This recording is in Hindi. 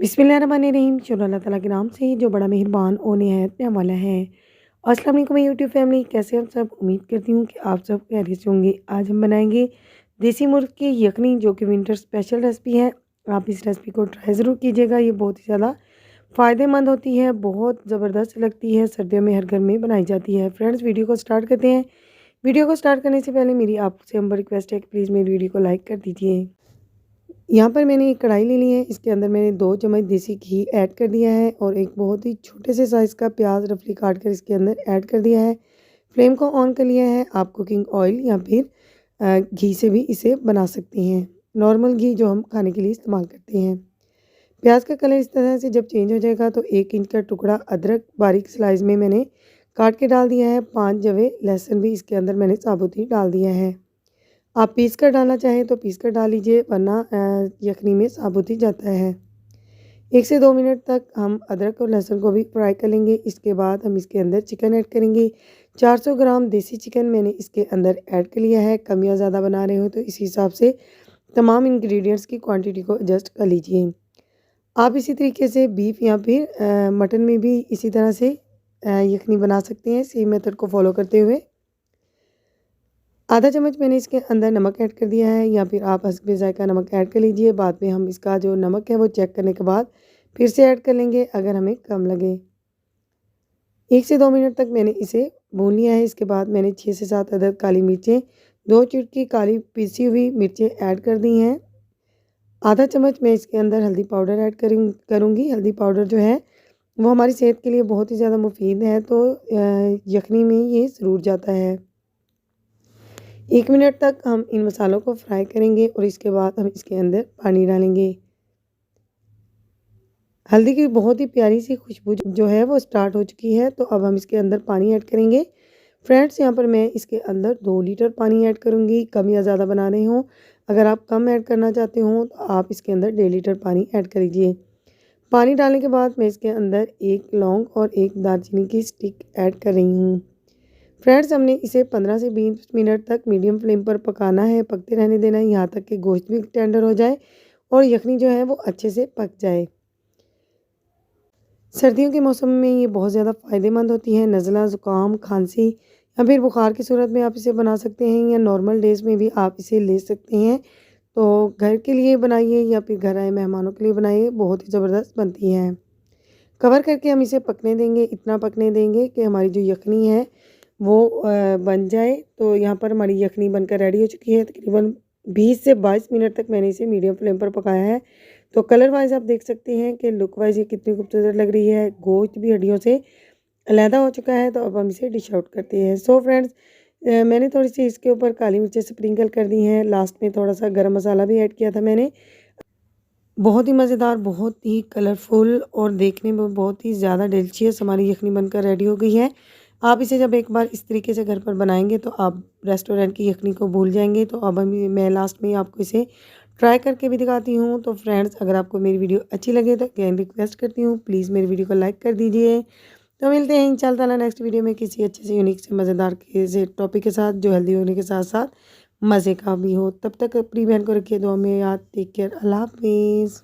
बिस्मिल्लाहिर्रहमानिर्रहीम। शुरू अल्लाह ताला के नाम से जो बड़ा मेहरबान और निहायत प्यार वाला है। अस्सलाम वालेकुम यूट्यूब फैमिली, कैसे आप सब? उम्मीद करती हूँ कि आप सब खैरियत से होंगे। आज हम बनाएंगे देसी मुर्ग की यखनी, जो कि विंटर स्पेशल रेसिपी है। आप इस रेसिपी को ट्राई ज़रूर कीजिएगा। ये बहुत ही ज़्यादा फ़ायदेमंद होती है, बहुत ज़बरदस्त लगती है, सर्दियों में हर घर में बनाई जाती है। फ्रेंड्स, वीडियो को स्टार्ट करते हैं। वीडियो को स्टार्ट करने से पहले मेरी आपसे हम्बल रिक्वेस्ट है कि प्लीज़ मेरी वीडियो को लाइक कर दीजिए। यहाँ पर मैंने एक कढ़ाई ले ली है। इसके अंदर मैंने 2 चम्मच देसी घी ऐड कर दिया है और एक बहुत ही छोटे से साइज़ का प्याज रफली काट कर इसके अंदर ऐड कर दिया है। फ्लेम को ऑन कर लिया है। आप कुकिंग ऑयल या फिर घी से भी इसे बना सकते हैं। नॉर्मल घी जो हम खाने के लिए इस्तेमाल करते हैं। प्याज का कलर इस तरह से जब चेंज हो जाएगा तो 1 इंच का टुकड़ा अदरक बारीक स्लाइस में मैंने काट के डाल दिया है। 5 जवे लहसुन भी इसके अंदर मैंने साबुत ही डाल दिया है। आप पीस कर डालना चाहें तो पीस कर डाल लीजिए, वरना यखनी में साबुत ही जाता है। 1 से 2 मिनट तक हम अदरक और लहसुन को भी फ्राई कर लेंगे। इसके बाद हम इसके अंदर चिकन ऐड करेंगे। 400 ग्राम देसी चिकन मैंने इसके अंदर ऐड कर लिया है। कम या ज़्यादा बना रहे हो तो इस हिसाब से तमाम इंग्रेडिएंट्स की क्वांटिटी को एडजस्ट कर लीजिए। आप इसी तरीके से बीफ या फिर मटन में भी इसी तरह से यखनी बना सकते हैं, सेम मेथड को फॉलो करते हुए। आधा चम्मच मैंने इसके अंदर नमक ऐड कर दिया है, या फिर आप हस्बे ज़ायका नमक ऐड कर लीजिए। बाद में हम इसका जो नमक है वो चेक करने के बाद फिर से ऐड कर लेंगे अगर हमें कम लगे। 1 से 2 मिनट तक मैंने इसे भून लिया है। इसके बाद मैंने 6 से 7 अदद काली मिर्चें, 2 चुटकी काली पिसी हुई मिर्चें ऐड कर दी हैं। आधा चम्मच मैं इसके अंदर हल्दी पाउडर ऐड करूँगी। हल्दी पाउडर जो है वो हमारी सेहत के लिए बहुत ही ज़्यादा मुफीद है, तो यखनी में ये ज़रूर जाता है। 1 मिनट तक हम इन मसालों को फ्राई करेंगे और इसके बाद हम इसके अंदर पानी डालेंगे। हल्दी की बहुत ही प्यारी सी खुशबू जो है वो स्टार्ट हो चुकी है, तो अब हम इसके अंदर पानी ऐड करेंगे। फ्रेंड्स, यहाँ पर मैं इसके अंदर 2 लीटर पानी ऐड करूँगी। कम या ज़्यादा बना रहे हों, अगर आप कम ऐड करना चाहते हो तो आप इसके अंदर 1.5 लीटर पानी ऐड कर लीजिए। पानी डालने के बाद मैं इसके अंदर 1 लौंग और 1 दालचीनी की स्टिक ऐड कर रही हूँ। फ्रेंड्स, हमने इसे 15 से 20 मिनट तक मीडियम फ्लेम पर पकाना है, पकते रहने देना है, यहाँ तक कि गोश्त भी टेंडर हो जाए और यखनी जो है वो अच्छे से पक जाए। सर्दियों के मौसम में ये बहुत ज़्यादा फ़ायदेमंद होती है। नज़ला, ज़ुकाम, खांसी या फिर बुखार की सूरत में आप इसे बना सकते हैं, या नॉर्मल डेज़ में भी आप इसे ले सकते हैं। तो घर के लिए बनाइए या फिर घर आए मेहमानों के लिए बनाइए, बहुत ही ज़बरदस्त बनती है। कवर करके हम इसे पकने देंगे, इतना पकने देंगे कि हमारी जो यखनी है वो बन जाए। तो यहाँ पर हमारी यखनी बनकर रेडी हो चुकी है। तकरीबन 20 से 22 मिनट तक मैंने इसे मीडियम फ्लेम पर पकाया है। तो कलर वाइज़ आप देख सकते हैं कि लुक वाइज़ ये कितनी खूबसूरत लग रही है। गोश्त भी हड्डियों से अलहदा हो चुका है, तो अब हम इसे डिश आउट करते हैं। सो फ्रेंड्स, मैंने थोड़ी-सी इसके ऊपर काली मिर्चें स्प्रिंकल कर दी हैं। लास्ट में थोड़ा-सा गरम मसाला भी ऐड किया था मैंने। बहुत ही मज़ेदार, बहुत ही कलरफुल और देखने में बहुत ही ज़्यादा डिलीशियस हमारी यखनी बनकर रेडी हो गई है। आप इसे जब एक बार इस तरीके से घर पर बनाएँगे तो आप रेस्टोरेंट की यखनी को भूल जाएँगे। तो अब मैं लास्ट में आपको इसे ट्राई करके भी दिखाती हूँ। तो फ्रेंड्स, अगर आपको मेरी वीडियो अच्छी लगे तो अगेन रिक्वेस्ट करती हूँ, प्लीज़ मेरी वीडियो को लाइक कर दीजिए। तो मिलते हैं इंशाअल्लाह ताला नेक्स्ट वीडियो में किसी अच्छे से यूनिक से मज़ेदार के से टॉपिक के साथ, जो हेल्दी होने के साथ-साथ मज़े का भी हो। तब तक अपनी बहन को रखिए दुआ में याद। Take care. अल्लाह हाफ़िज़।